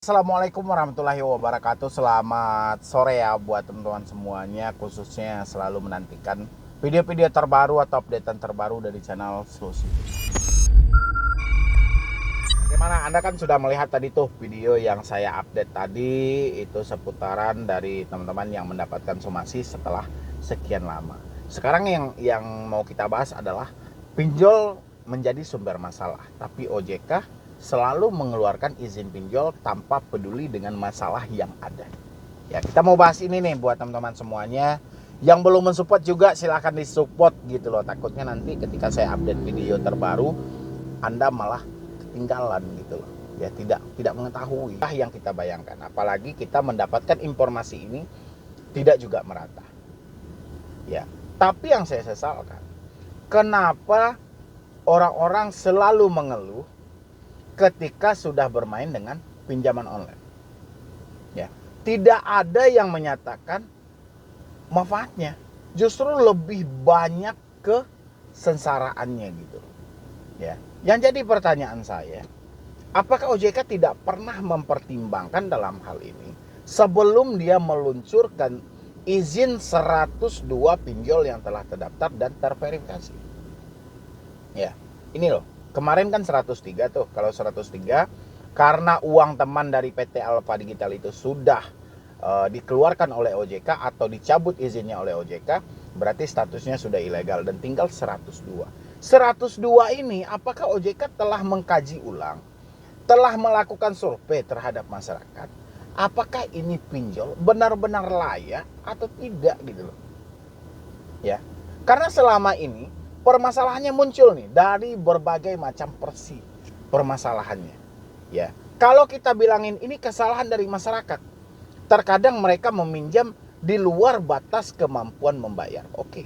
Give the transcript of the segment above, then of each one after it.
Assalamualaikum warahmatullahi wabarakatuh. Selamat sore ya buat teman-teman semuanya, khususnya yang selalu menantikan video-video terbaru atau updatean terbaru dari channel Slow City. Bagaimana, Anda kan sudah melihat tadi tuh video yang saya update tadi, itu seputaran dari teman-teman yang mendapatkan somasi setelah sekian lama. Sekarang yang mau kita bahas adalah pinjol menjadi sumber masalah, tapi OJK selalu mengeluarkan izin pinjol tanpa peduli dengan masalah yang ada. Ya, kita mau bahas ini nih buat teman-teman semuanya. Yang belum mensupport juga silahkan disupport gitu loh. Takutnya nanti ketika saya update video terbaru, Anda malah ketinggalan gitu loh. Ya, tidak mengetahui yang kita bayangkan. Apalagi kita mendapatkan informasi ini tidak juga merata. Ya, tapi yang saya sesalkan, kenapa orang-orang selalu mengeluh ketika sudah bermain dengan pinjaman online. Ya, tidak ada yang menyatakan manfaatnya. Justru lebih banyak kesengsaraannya gitu. Ya. Yang jadi pertanyaan saya, apakah OJK tidak pernah mempertimbangkan dalam hal ini sebelum dia meluncurkan izin 102 pinjol yang telah terdaftar dan terverifikasi? Ya, ini loh. Kemarin kan 103 tuh. Kalau 103 karena uang teman dari PT Alfa Digital itu sudah dikeluarkan oleh OJK atau dicabut izinnya oleh OJK, berarti statusnya sudah ilegal dan tinggal 102. 102 ini apakah OJK telah mengkaji ulang, telah melakukan survei terhadap masyarakat? Apakah ini pinjol benar-benar layak atau tidak gitu loh. Ya. Karena selama ini permasalahannya muncul nih dari berbagai macam permasalahannya. Ya, kalau kita bilangin ini kesalahan dari masyarakat, terkadang mereka meminjam di luar batas kemampuan membayar. Oke,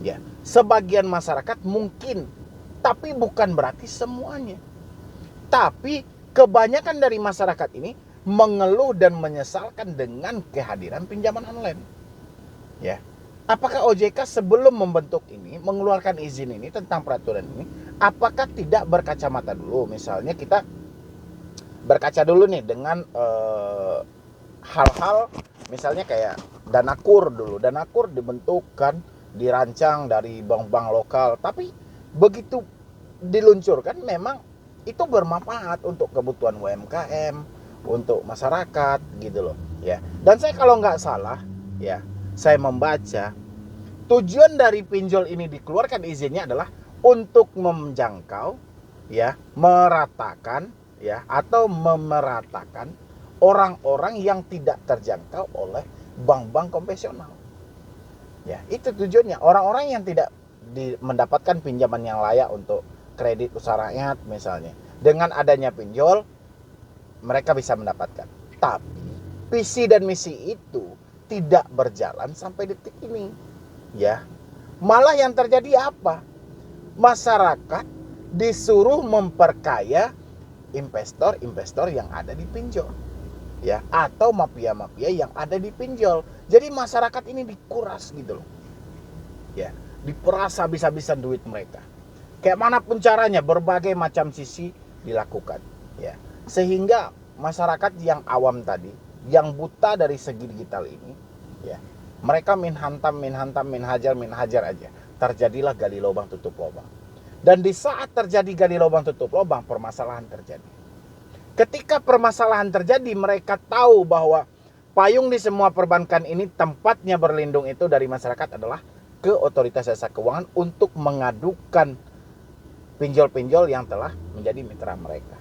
ya, sebagian masyarakat mungkin, tapi bukan berarti semuanya. Tapi kebanyakan dari masyarakat ini mengeluh dan menyesalkan dengan kehadiran pinjaman online. Ya. Apakah OJK sebelum membentuk ini, mengeluarkan izin ini tentang peraturan ini, apakah tidak berkacamata dulu? Misalnya kita berkaca dulu nih dengan hal-hal misalnya kayak Danakur dulu. Danakur dibentukkan, dirancang dari bank-bank lokal, tapi begitu diluncurkan memang itu bermanfaat untuk kebutuhan UMKM, untuk masyarakat gitu loh. Ya. Dan saya kalau nggak salah, ya, saya membaca tujuan dari pinjol ini dikeluarkan izinnya adalah untuk menjangkau, ya, meratakan, ya, atau memeratakan orang-orang yang tidak terjangkau oleh bank-bank konvensional. Ya, itu tujuannya. Orang-orang yang tidak mendapatkan pinjaman yang layak untuk kredit usaha rakyat misalnya. Dengan adanya pinjol mereka bisa mendapatkan. Tapi visi dan misi itu tidak berjalan sampai detik ini. Ya. Malah yang terjadi apa? Masyarakat disuruh memperkaya investor-investor yang ada di pinjol. Ya, atau mafia-mafia yang ada di pinjol. Jadi masyarakat ini dikuras gitu loh. Ya, diperas habis-habisan duit mereka. Kayak manapun caranya, berbagai macam sisi dilakukan. Ya, sehingga masyarakat yang awam tadi, yang buta dari segi digital ini, ya, mereka min hajar aja. Terjadilah gali lubang tutup lubang. Dan di saat terjadi gali lubang tutup lubang, permasalahan terjadi. Ketika permasalahan terjadi, mereka tahu bahwa payung di semua perbankan ini tempatnya berlindung itu dari masyarakat adalah ke Otoritas Jasa Keuangan untuk mengadukan pinjol-pinjol yang telah menjadi mitra mereka.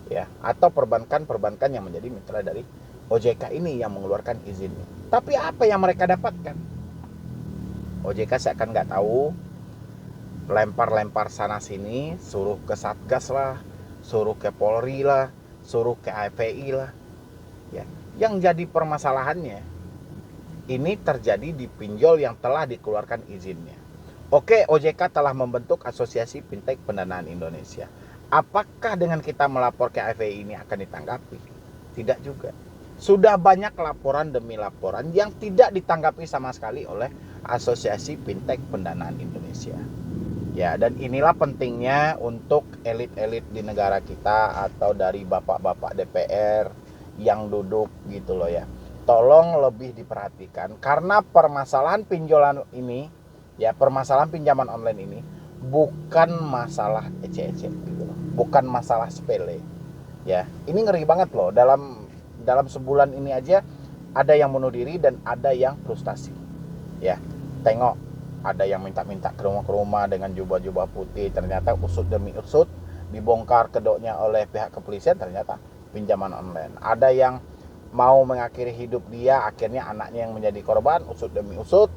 Ya, atau perbankan-perbankan yang menjadi mitra dari OJK ini yang mengeluarkan izinnya. Tapi apa yang mereka dapatkan? OJK seakan nggak tahu, lempar-lempar sana sini, suruh ke Satgas lah, suruh ke Polri lah, suruh ke AFI lah. Ya, yang jadi permasalahannya ini terjadi di pinjol yang telah dikeluarkan izinnya. Oke, OJK telah membentuk Asosiasi Fintech Pendanaan Indonesia. Apakah dengan kita melapor ke AFI ini akan ditanggapi? Tidak juga. Sudah banyak laporan demi laporan yang tidak ditanggapi sama sekali oleh Asosiasi Fintech Pendanaan Indonesia. Ya, dan inilah pentingnya untuk elit-elit di negara kita atau dari bapak-bapak DPR yang duduk gitu loh ya. Tolong lebih diperhatikan karena permasalahan pinjolan ini ya, permasalahan pinjaman online ini bukan masalah ece-ece gitu loh. Bukan masalah sepele. Ya, ini ngeri banget loh. Dalam sebulan ini aja ada yang bunuh diri dan ada yang frustasi. Ya, tengok, ada yang minta-minta ke rumah dengan jubah-jubah putih, ternyata usut demi usut dibongkar kedoknya oleh pihak kepolisian, ternyata pinjaman online. Ada yang mau mengakhiri hidup dia, akhirnya anaknya yang menjadi korban, usut demi usut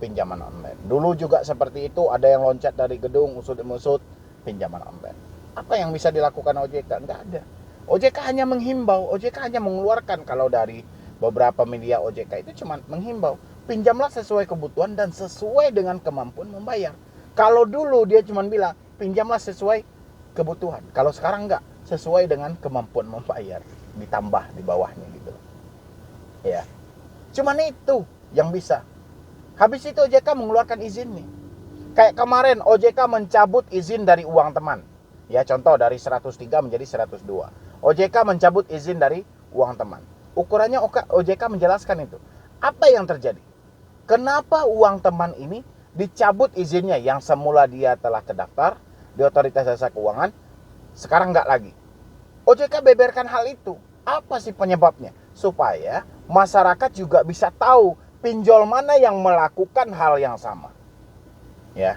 pinjaman online. Dulu juga seperti itu, ada yang loncat dari gedung, usut demi usut pinjaman online. Apa yang bisa dilakukan OJK? Enggak ada. OJK hanya menghimbau, OJK hanya mengeluarkan. Kalau dari beberapa media OJK itu cuma menghimbau, pinjamlah sesuai kebutuhan dan sesuai dengan kemampuan membayar. Kalau dulu dia cuma bilang pinjamlah sesuai kebutuhan, kalau sekarang enggak, sesuai dengan kemampuan membayar, ditambah di bawahnya gitu ya. Cuman itu yang bisa. Habis itu OJK mengeluarkan izin nih. Kayak kemarin OJK mencabut izin dari uang teman. Ya, contoh dari 103 menjadi 102. OJK mencabut izin dari uang teman. Ukurannya OJK menjelaskan itu. Apa yang terjadi? Kenapa uang teman ini dicabut izinnya yang semula dia telah terdaftar di Otoritas Jasa Keuangan, sekarang enggak lagi. OJK beberkan hal itu. Apa sih penyebabnya? Supaya masyarakat juga bisa tahu pinjol mana yang melakukan hal yang sama. Ya,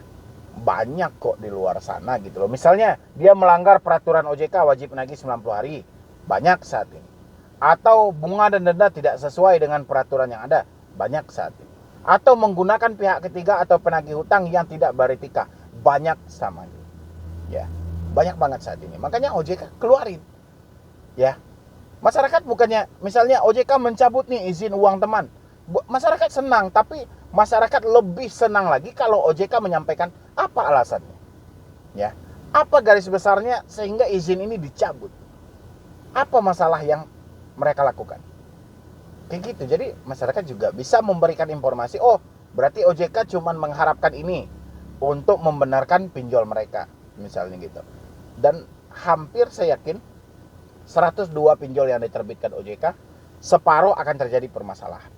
banyak kok di luar sana gitu loh. Misalnya dia melanggar peraturan OJK wajib nagih 90 hari. Banyak saat ini. Atau bunga dan denda tidak sesuai dengan peraturan yang ada. Banyak saat ini. Atau menggunakan pihak ketiga atau penagih hutang yang tidak beretika. Banyak sama ini. Ya, banyak banget saat ini. Makanya OJK keluarin. Ya. Masyarakat bukannya misalnya OJK mencabut nih izin uang teman. Masyarakat senang, tapi masyarakat lebih senang lagi kalau OJK menyampaikan apa alasannya. Ya. Apa garis besarnya sehingga izin ini dicabut? Apa masalah yang mereka lakukan? Kayak gitu. Jadi masyarakat juga bisa memberikan informasi, oh, berarti OJK cuma mengharapkan ini untuk membenarkan pinjol mereka, misalnya gitu. Dan hampir saya yakin 102 pinjol yang diterbitkan OJK, separuh akan terjadi permasalahan.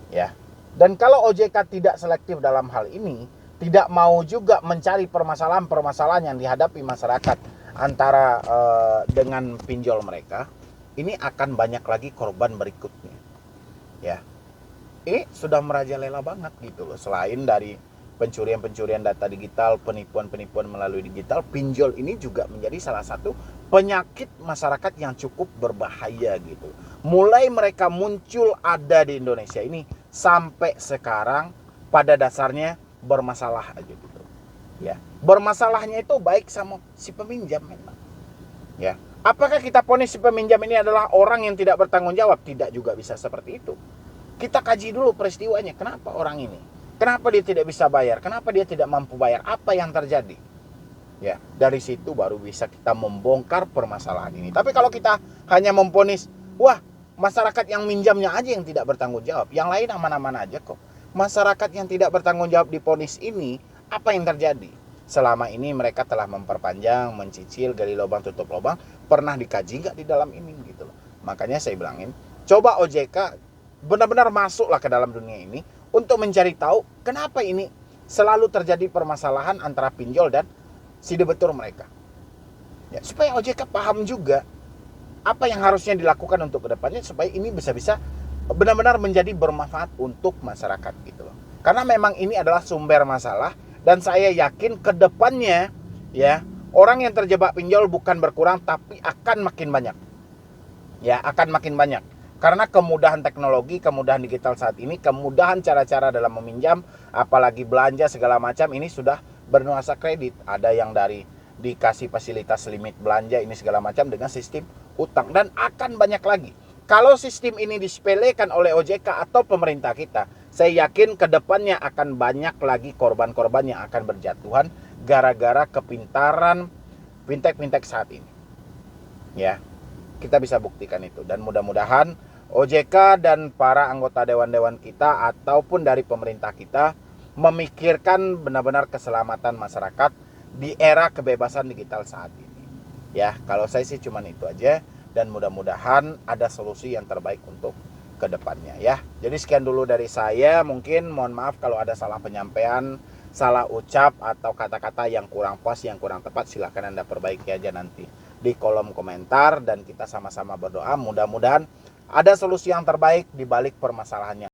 Ya. Dan kalau OJK tidak selektif dalam hal ini, tidak mau juga mencari permasalahan-permasalahan yang dihadapi masyarakat antara dengan pinjol mereka, ini akan banyak lagi korban berikutnya. Ya. Ini sudah merajalela banget gitu loh. Selain dari pencurian-pencurian data digital, penipuan-penipuan melalui digital, pinjol ini juga menjadi salah satu penyakit masyarakat yang cukup berbahaya gitu. Mulai mereka muncul ada di Indonesia ini sampai sekarang pada dasarnya bermasalah aja gitu. Ya, bermasalahnya itu baik sama si peminjam memang. Ya, apakah kita vonis si peminjam ini adalah orang yang tidak bertanggung jawab? Tidak juga bisa seperti itu. Kita kaji dulu peristiwanya, kenapa orang ini? Kenapa dia tidak bisa bayar? Kenapa dia tidak mampu bayar? Apa yang terjadi? Ya, dari situ baru bisa kita membongkar permasalahan ini. Tapi kalau kita hanya memvonis, wah, masyarakat yang minjamnya aja yang tidak bertanggung jawab, yang lain aman-aman aja kok. Masyarakat yang tidak bertanggung jawab di vonis ini, apa yang terjadi? Selama ini mereka telah memperpanjang, mencicil, gali lubang, tutup lubang, pernah dikaji nggak di dalam ini gitu loh. Makanya saya bilangin, coba OJK benar-benar masuklah ke dalam dunia ini untuk mencari tahu kenapa ini selalu terjadi permasalahan antara pinjol dan si debitur mereka. Ya, supaya OJK paham juga apa yang harusnya dilakukan untuk kedepannya supaya ini bisa-bisa benar-benar menjadi bermanfaat untuk masyarakat gitu loh. Karena memang ini adalah sumber masalah dan saya yakin kedepannya ya orang yang terjebak pinjol bukan berkurang tapi akan makin banyak. Ya, akan makin banyak. Karena kemudahan teknologi, kemudahan digital saat ini, kemudahan cara-cara dalam meminjam, apalagi belanja segala macam ini sudah bernuansa kredit. Ada yang dari dikasih fasilitas limit belanja ini segala macam dengan sistem utang dan akan banyak lagi. Kalau sistem ini disepelekan oleh OJK atau pemerintah kita, saya yakin kedepannya akan banyak lagi korban-korban yang akan berjatuhan gara-gara kepintaran fintech-fintech saat ini. Ya, kita bisa buktikan itu dan mudah-mudahan OJK dan para anggota dewan-dewan kita ataupun dari pemerintah kita memikirkan benar-benar keselamatan masyarakat di era kebebasan digital saat ini. Ya, kalau saya sih cuman itu aja. dan mudah-mudahan ada solusi yang terbaik untuk kedepannya ya. Jadi sekian dulu dari saya, mungkin mohon maaf kalau ada salah penyampaian, salah ucap atau kata-kata yang kurang pas, yang kurang tepat, silakan Anda perbaiki aja nanti di kolom komentar, dan kita sama-sama berdoa mudah-mudahan ada solusi yang terbaik di balik permasalahannya.